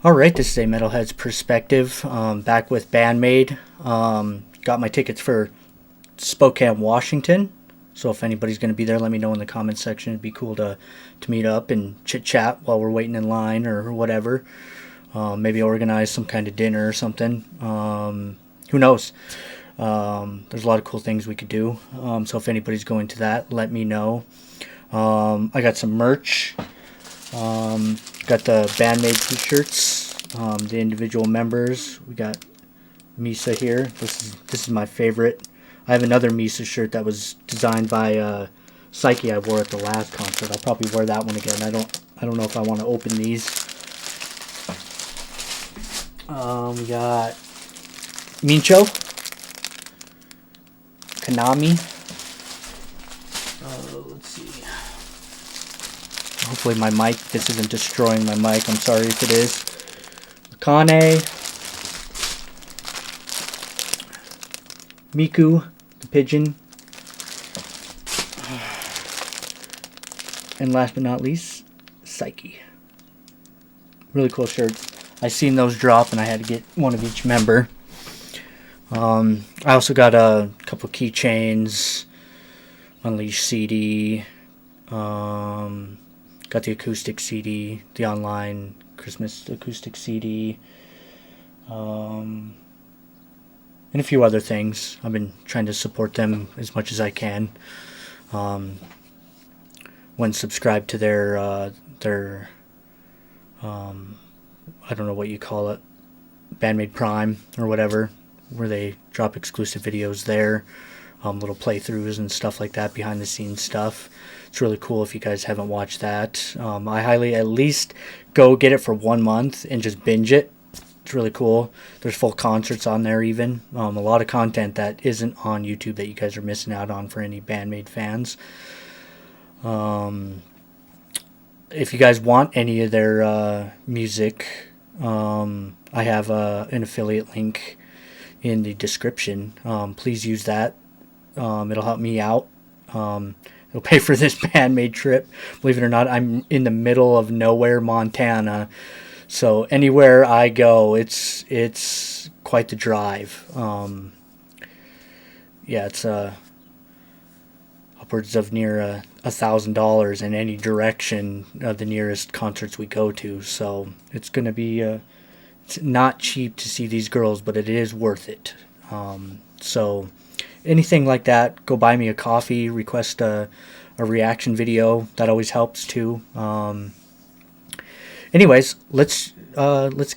Alright, this is a Metalhead's Perspective. Back with Bandmaid. Got my tickets for Spokane, Washington. So if anybody's going to be there, let me know in the comments section. It'd be cool to meet up and chit-chat while we're waiting in line or whatever. Maybe organize some kind of dinner or something. Who knows? There's a lot of cool things we could do. So if anybody's going to that, let me know. I got some merch. Got the band-maid t-shirts, the individual members. We got Misa here. This is my favorite. I have another Misa shirt that was designed by Psyche I wore at the last concert. I'll probably wear that one again. I don't know if I want to open these. We got Mincho, Konami. Let's see. Hopefully my mic, this isn't destroying my mic. I'm sorry if it is. Akane. Miku, the pigeon. And last but not least, Psyche. Really cool shirts. I seen those drop and I had to get one of each member. I also got a couple keychains, Unleash CD, got the acoustic CD, the online Christmas acoustic CD, and a few other things. I've been trying to support them as much as I can. When subscribed to their I don't know what you call it, Bandmaid Prime or whatever, where they drop exclusive videos there, little playthroughs and stuff like that, behind the scenes stuff. It's really cool if you guys haven't watched that. I highly at least go get it for 1 month and just binge it. It's really cool. There's full concerts on there even. A lot of content that isn't on YouTube that you guys are missing out on for any Bandmaid fans. If you guys want any of their music, I have an affiliate link in the description. Please use that. It'll help me out. It'll pay for this Bandmaid trip. Believe it or not, I'm in the middle of nowhere, Montana. So anywhere I go, it's quite the drive. Yeah, it's upwards of near $1,000 in any direction of the nearest concerts we go to. So it's going to be it's not cheap to see these girls, but it is worth it. So anything like that, go buy me a coffee, request a reaction video. That always helps too. Anyways, let's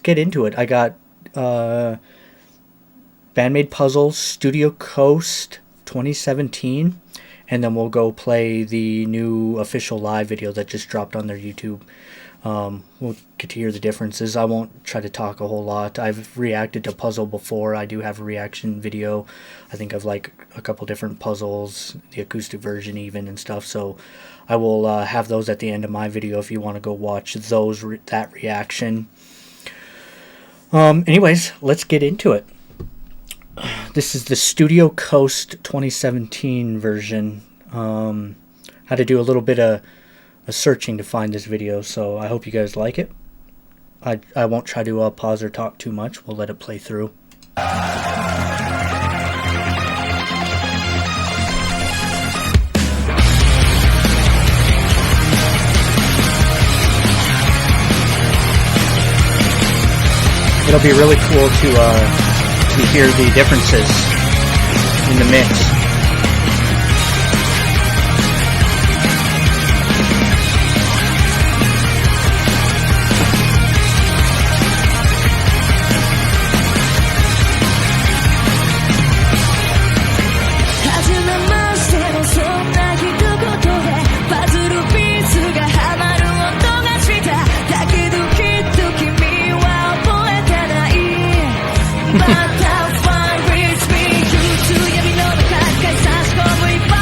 get into it. I got Bandmaid Puzzles Studio Coast 2017, and then we'll go play the new official live video that just dropped on their YouTube. We'll get to hear the differences. I won't try to talk a whole lot. I've reacted to Puzzle before. I do have a reaction video. I think of like a couple different puzzles, the acoustic version even and stuff. So I will have those at the end of my video if you want to go watch those that reaction. Anyways, let's get into it. This is the Studio Coast 2017 version. Had to do a little bit of searching to find this video, so I hope you guys like it. I won't try to pause or talk too much. We'll let it play through. It'll be really cool to hear the differences in the mix.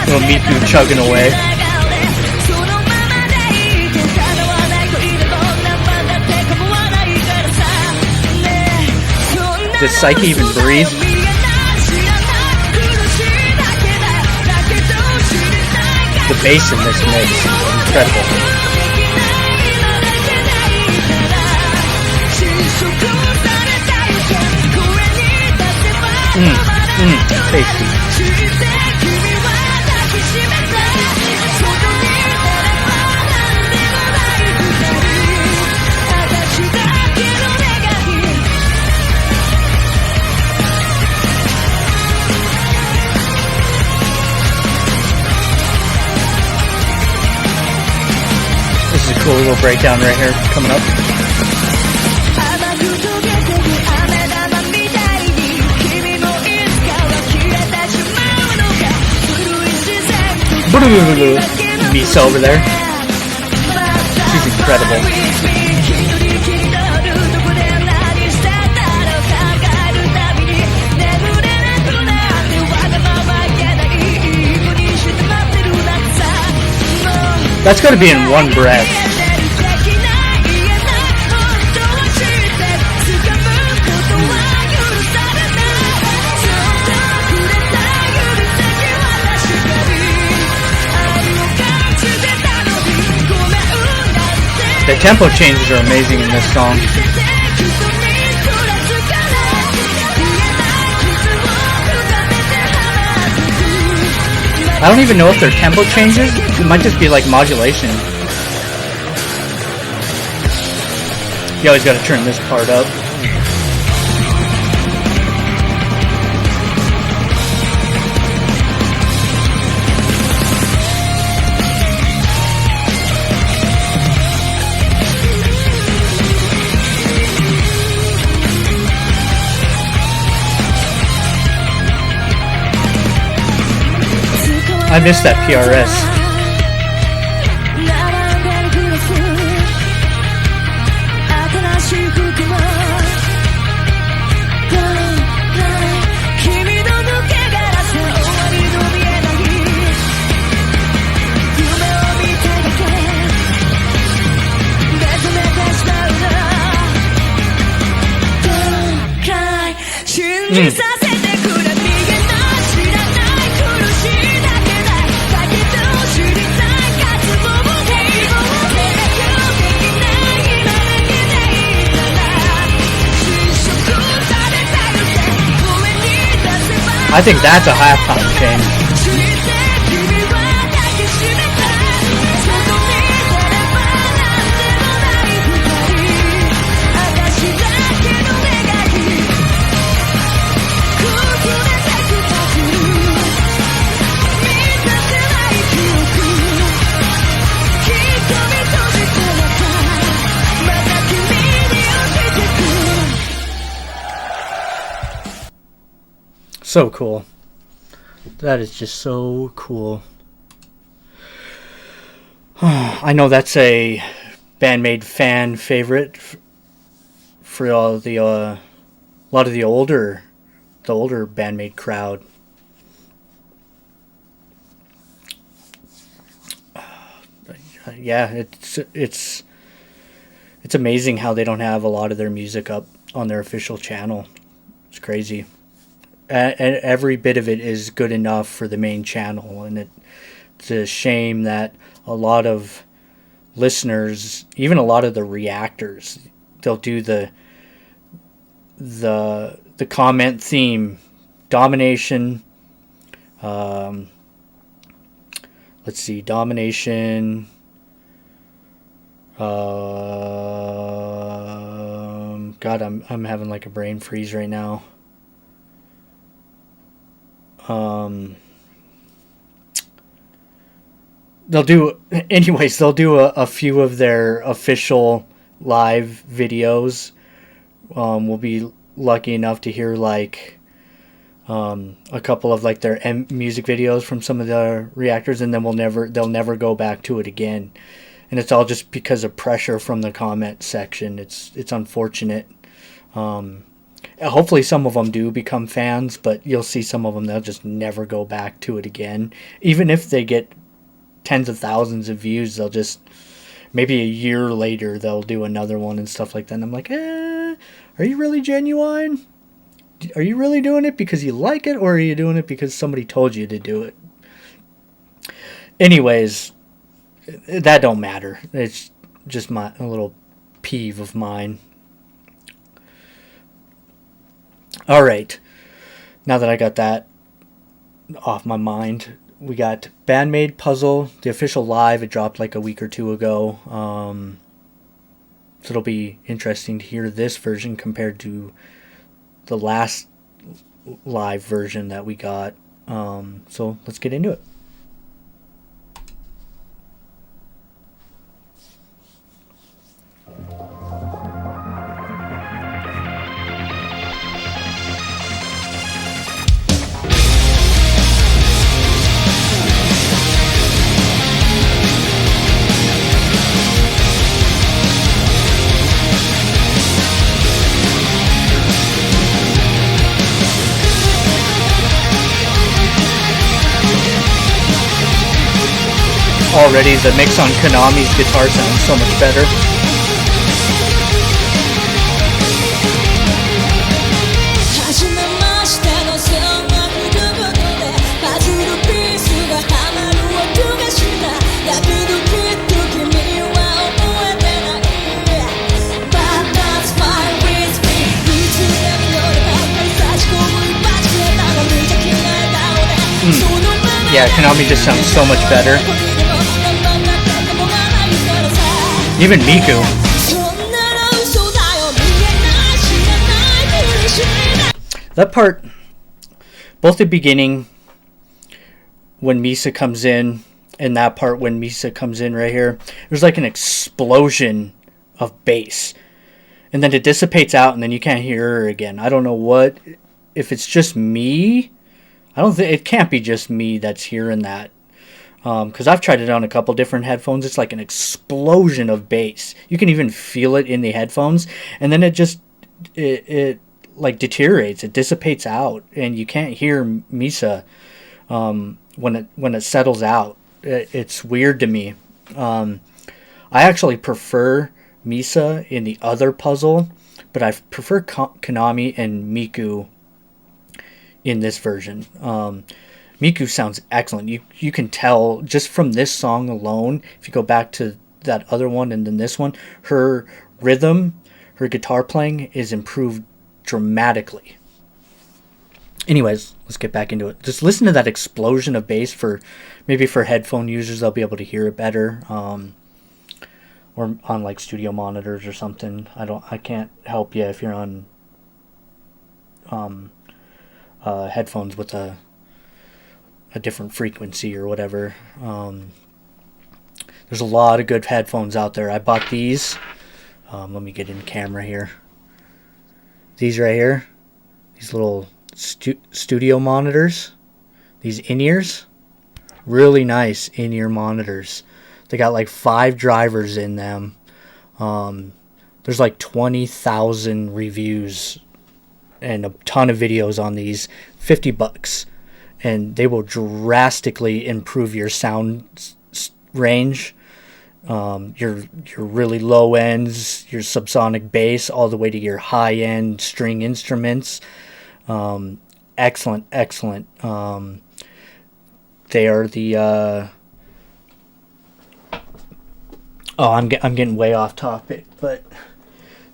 Little Miku chugging away. Does Psyche even breathe? The bass in this mix is incredible. Tasty. This is a cool little breakdown right here coming up. Misa over there. She's incredible. That's going to be in one breath. The tempo changes are amazing in this song. I don't even know if they're tempo changes. It might just be like modulation. You always got to turn this part up. I missed that PRS. I think that's a halftime change. So cool. That is just so cool. I know that's a band-maid fan favorite for all the a lot of the older band-maid crowd. Yeah, it's amazing how they don't have a lot of their music up on their official channel. It's crazy. Every bit of it is good enough for the main channel, and it's a shame that a lot of listeners, even a lot of the reactors, they'll do the comment theme, domination. Let's see, domination. God, I'm having like a brain freeze right now. They'll do a few of their official live videos. We'll be lucky enough to hear like a couple of like their music videos from some of the reactors, and then they'll never go back to it again. And it's all just because of pressure from the comment section. It's unfortunate. Hopefully some of them do become fans, but you'll see some of them, they'll just never go back to it again. Even if they get tens of thousands of views, they'll just, maybe a year later, they'll do another one and stuff like that. And I'm like, are you really genuine? Are you really doing it because you like it, or are you doing it because somebody told you to do it? Anyways, that don't matter. It's just a little peeve of mine. All right. now that I got that off my mind, we got Bandmaid Puzzle, the official live. It dropped like a week or two ago. So it'll be interesting to hear this version compared to the last live version that we got. So let's get into it. Already the mix on Konami's guitar sounds so much better. Yeah, Konami just sounds so much better. Even Miku. That part, both the beginning when Misa comes in and that part when Misa comes in right here, there's like an explosion of bass. And then it dissipates out and then you can't hear her again. I don't know if it's just me. I don't think, it can't be just me that's hearing that. Because I've tried it on a couple different headphones. It's like an explosion of bass. You can even feel it in the headphones. And then it like deteriorates. It dissipates out. And you can't hear Misa when it settles out. It's weird to me. I actually prefer Misa in the other puzzle. But I prefer Konami and Miku in this version. Miku sounds excellent. You can tell just from this song alone, if you go back to that other one and then this one, her rhythm, her guitar playing is improved dramatically. Anyways, let's get back into it. Just listen to that explosion of bass. Maybe for headphone users, they'll be able to hear it better. Or on like studio monitors or something. I can't help you if you're on headphones with a different frequency or whatever. There's a lot of good headphones out there. I bought these. Let me get in camera here. These right here. These little studio monitors. These in-ears. Really nice in-ear monitors. They got like 5 drivers in them. There's like 20,000 reviews and a ton of videos on these. $50. And they will drastically improve your sound range, your really low ends, your subsonic bass, all the way to your high end string instruments. Excellent. They are the I'm getting way off topic, but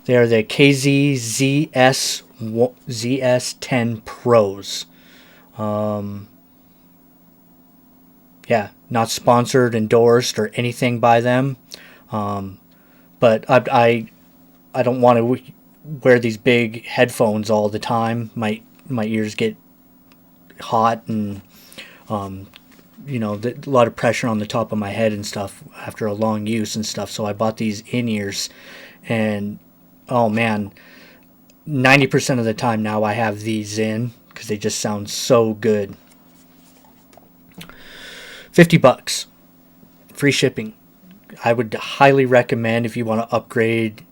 they are the ZS10 Pros. Yeah, not sponsored, endorsed, or anything by them. But I don't want to wear these big headphones all the time. My ears get hot and a lot of pressure on the top of my head and stuff after a long use and stuff. So I bought these in-ears, and oh man, 90% of the time now I have these in because they just sound so good. $50, free shipping. I would highly recommend if you want to upgrade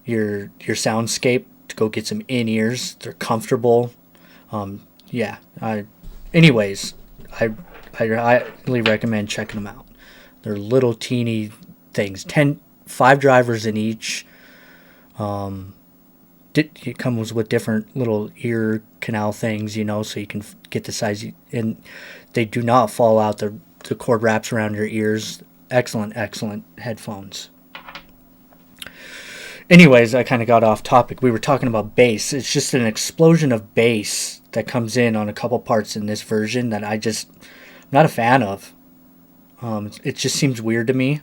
your soundscape to go get some in-ears. They're comfortable. Anyways, I highly recommend checking them out. They're little teeny things. 5 drivers in each. It comes with different little ear canal things, so you can get the size. And they do not fall out. The cord wraps around your ears. Excellent headphones. Anyways, I kind of got off topic. We were talking about bass. It's just an explosion of bass that comes in on a couple parts in this version that I'm not a fan of. It just seems weird to me,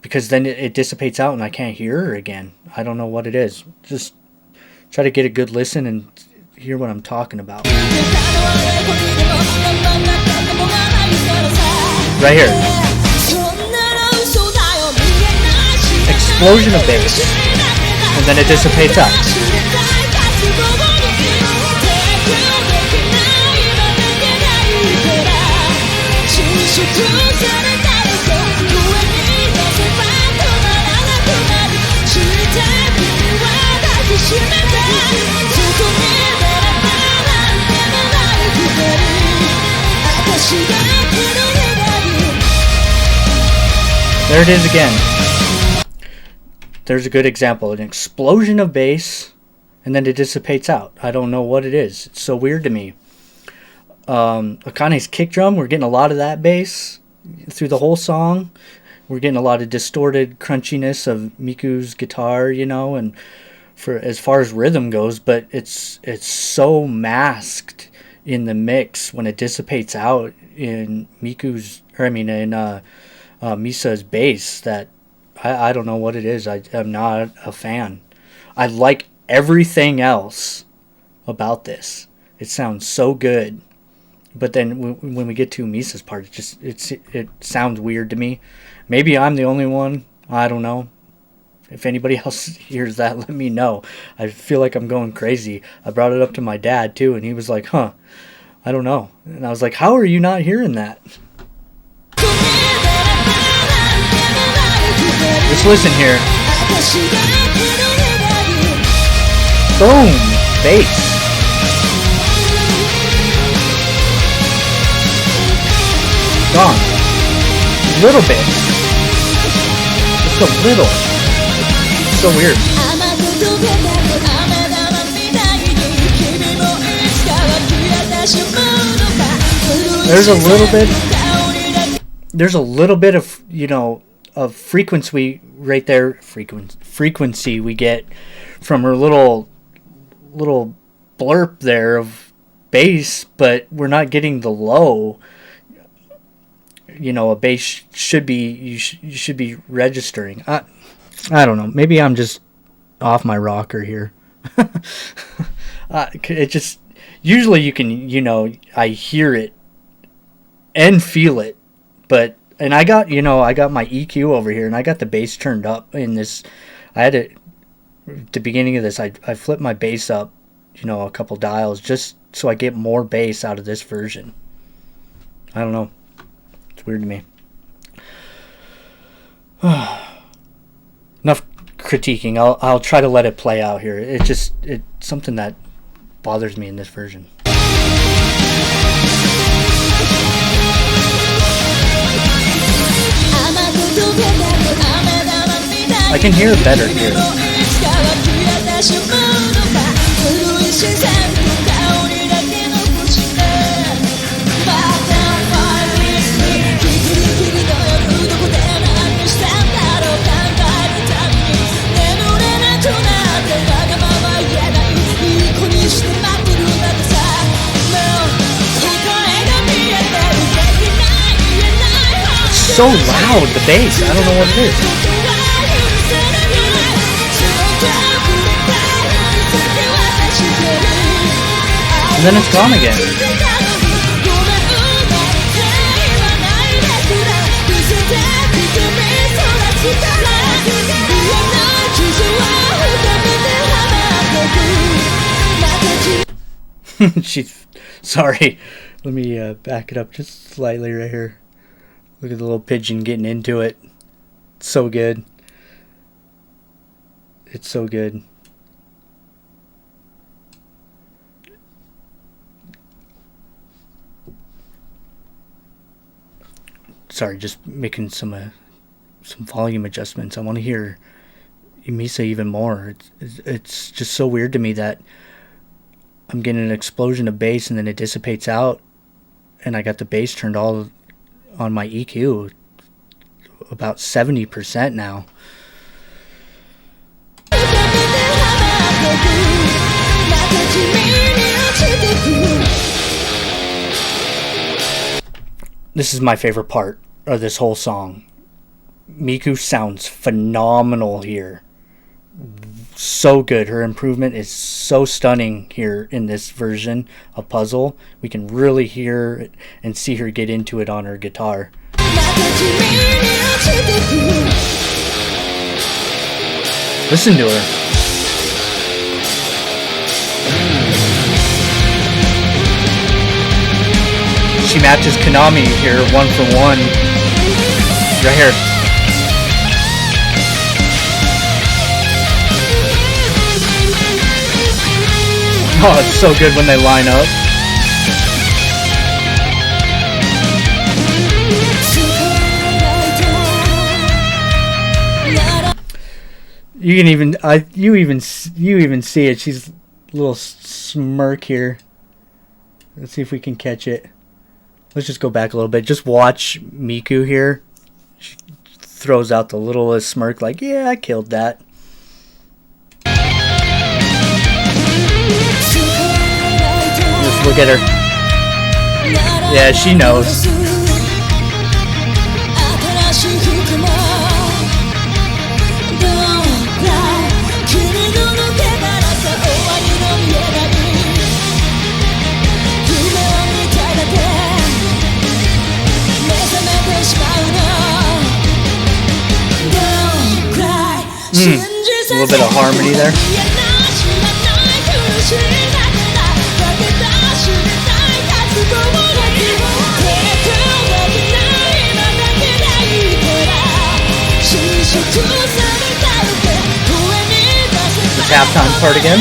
because then it dissipates out and I can't hear her again. I don't know what it is. Just try to get a good listen and hear what I'm talking about. Right here. Explosion of bass. And then it dissipates out. There it is again. There's a good example. An explosion of bass, and then it dissipates out. I don't know what it is. It's so weird to me. Akane's kick drum, we're getting a lot of that bass through the whole song. We're getting a lot of distorted crunchiness of Miku's guitar, you know, and for as far as rhythm goes, but it's so masked in the mix when it dissipates out in Misa's bass that I don't know what it is. I'm not a fan. I like everything else about this. It sounds so good. But then when we get to Misa's part, it sounds weird to me. Maybe I'm the only one. I don't know. If anybody else hears that, let me know. I feel like I'm going crazy. I brought it up to my dad too, and he was like, "Huh, I don't know." And I was like, "How are you not hearing that?" Just listen here. Boom, bass. Gone. Little bit. Just a little. So weird. There's a little bit of, you know, of frequency right there. Frequency we get from her little blurb there of bass, but we're not getting the low. You know, a bass should be, you should be registering. I don't know. Maybe I'm just off my rocker here. It just, usually you can, you know, I hear it and feel it, but, and I got my EQ over here and I got the bass turned up in this. I had it, at the beginning of this, I flipped my bass up, you know, a couple dials just so I get more bass out of this version. I don't know. It's weird to me. Enough critiquing. I'll try to let it play out here. It's something that bothers me in this version. I can hear it better here. So loud, the bass. I don't know what it is. And then it's gone again. Sorry. Let me back it up just slightly right here. Look at the little pigeon getting into it. It's so good. It's so good. Sorry, just making some volume adjustments. I want to hear Misa even more. It's just so weird to me that I'm getting an explosion of bass and then it dissipates out, and I got the bass turned all on my EQ about 70% now. This is my favorite part of this whole song. Miku sounds phenomenal here. So good. Her improvement is so stunning here in this version of Puzzle. We can really hear it and see her get into it on her guitar. Listen to her. She matches Konami here 1-for-1. Right here. Oh, it's so good when they line up. You can even you even see it. She's a little smirk here. Let's see if we can catch it. Let's just go back a little bit. Just watch Miku here. She throws out the littlest smirk like, yeah, I killed that. Just look at her. Yeah, she knows. A little bit of harmony there. This halftime part again.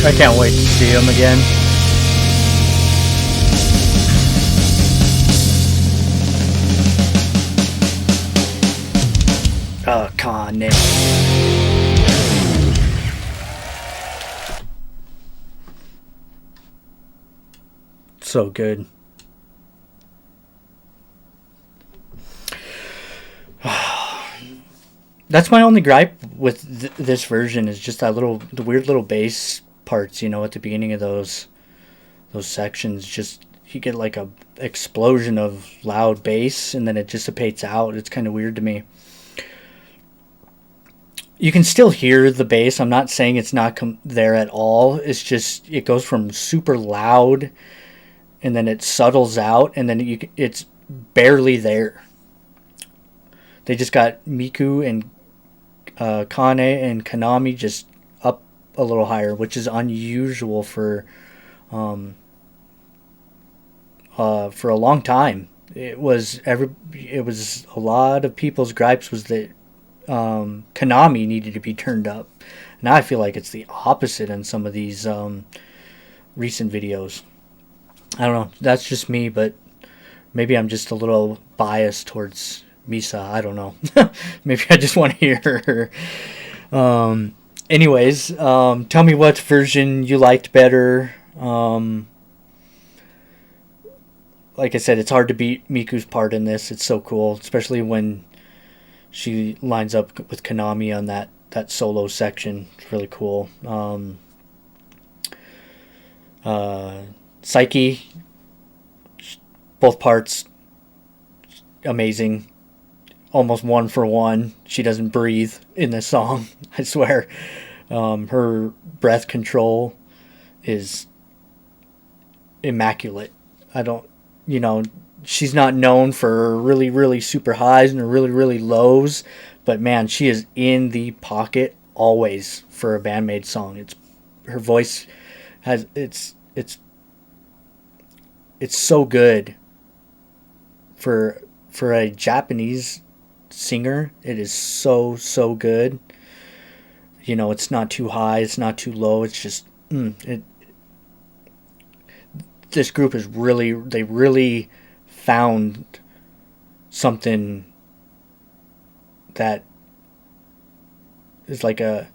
I can't wait to see him again. Kane. So good. That's my only gripe with this version is just the weird little bass parts, you know, at the beginning of those sections. Just you get like a explosion of loud bass and then it dissipates out. It's kind of weird to me. You can still hear the bass. I'm not saying it's not there at all. It's just it goes from super loud and then it settles out and then it's barely there. They just got Miku and Kane and Konami just up a little higher, which is unusual for a long time. It was a lot of people's gripes was that Konami needed to be turned up. Now I feel like it's the opposite in some of these recent videos. I don't know. That's just me, but maybe I'm just a little biased towards Misa. I don't know. Maybe I just want to hear her. Anyways, tell me what version you liked better. Like I said, it's hard to beat Miku's part in this. It's so cool, especially when she lines up with Konami on that solo section. It's really cool. Psyche, both parts, amazing. Almost 1-for-1. She doesn't breathe in this song, I swear. Her breath control is immaculate. She's not known for really, really super highs and really, really lows, but man, she is in the pocket always for a band-maid song. Her voice has it's so good for a Japanese singer. It is so good. It's not too high, it's not too low. It's just this group is really, they really found something that is like a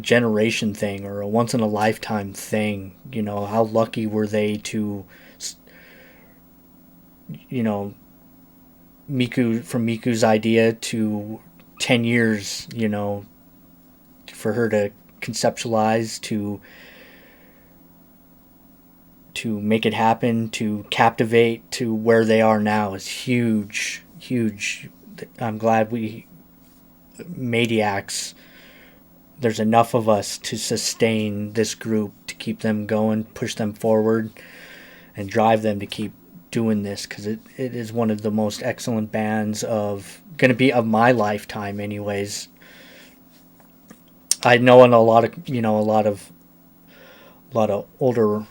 generation thing or a once in a lifetime thing. You know, how lucky were they to, you know, Miku's idea to 10 years, you know, for her to conceptualize, to make it happen, to captivate, to where they are now is huge, huge. I'm glad we Maniacs, there's enough of us to sustain this group, to keep them going, push them forward, and drive them to keep doing this, because it is one of the most excellent bands of my lifetime anyways. I know in a lot of older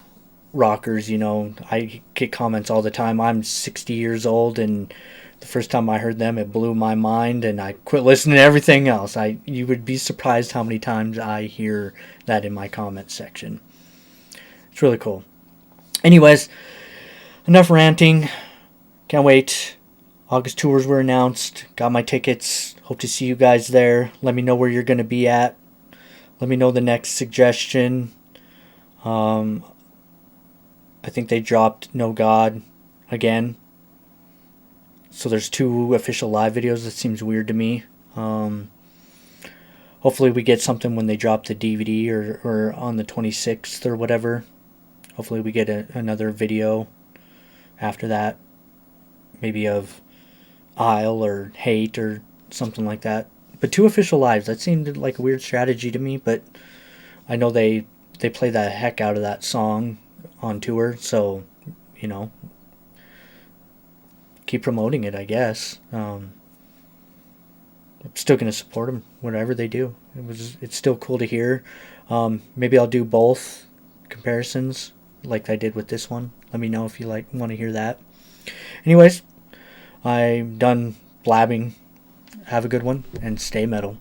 rockers, you know, I get comments all the time. I'm 60 years old, and the first time I heard them, it blew my mind, and I quit listening to everything else. You would be surprised how many times I hear that in my comment section. It's really cool. Anyways, enough ranting. Can't wait. August tours were announced. Got my tickets. Hope to see you guys there. Let me know where you're going to be at. Let me know the next suggestion. I think they dropped No God again. So there's 2 official live videos. That seems weird to me. Hopefully we get something when they drop the DVD or on the 26th or whatever. Hopefully we get another video after that. Maybe of Isle or Hate or something like that. But 2 official lives, that seemed like a weird strategy to me. But I know they play the heck out of that song on tour, so, you know, keep promoting it, I guess. I'm still going to support them, whatever they do. It's still cool to hear. Maybe I'll do both comparisons like I did with this one. Let me know if you want to hear that. Anyways, I'm done blabbing. Have a good one, and stay metal.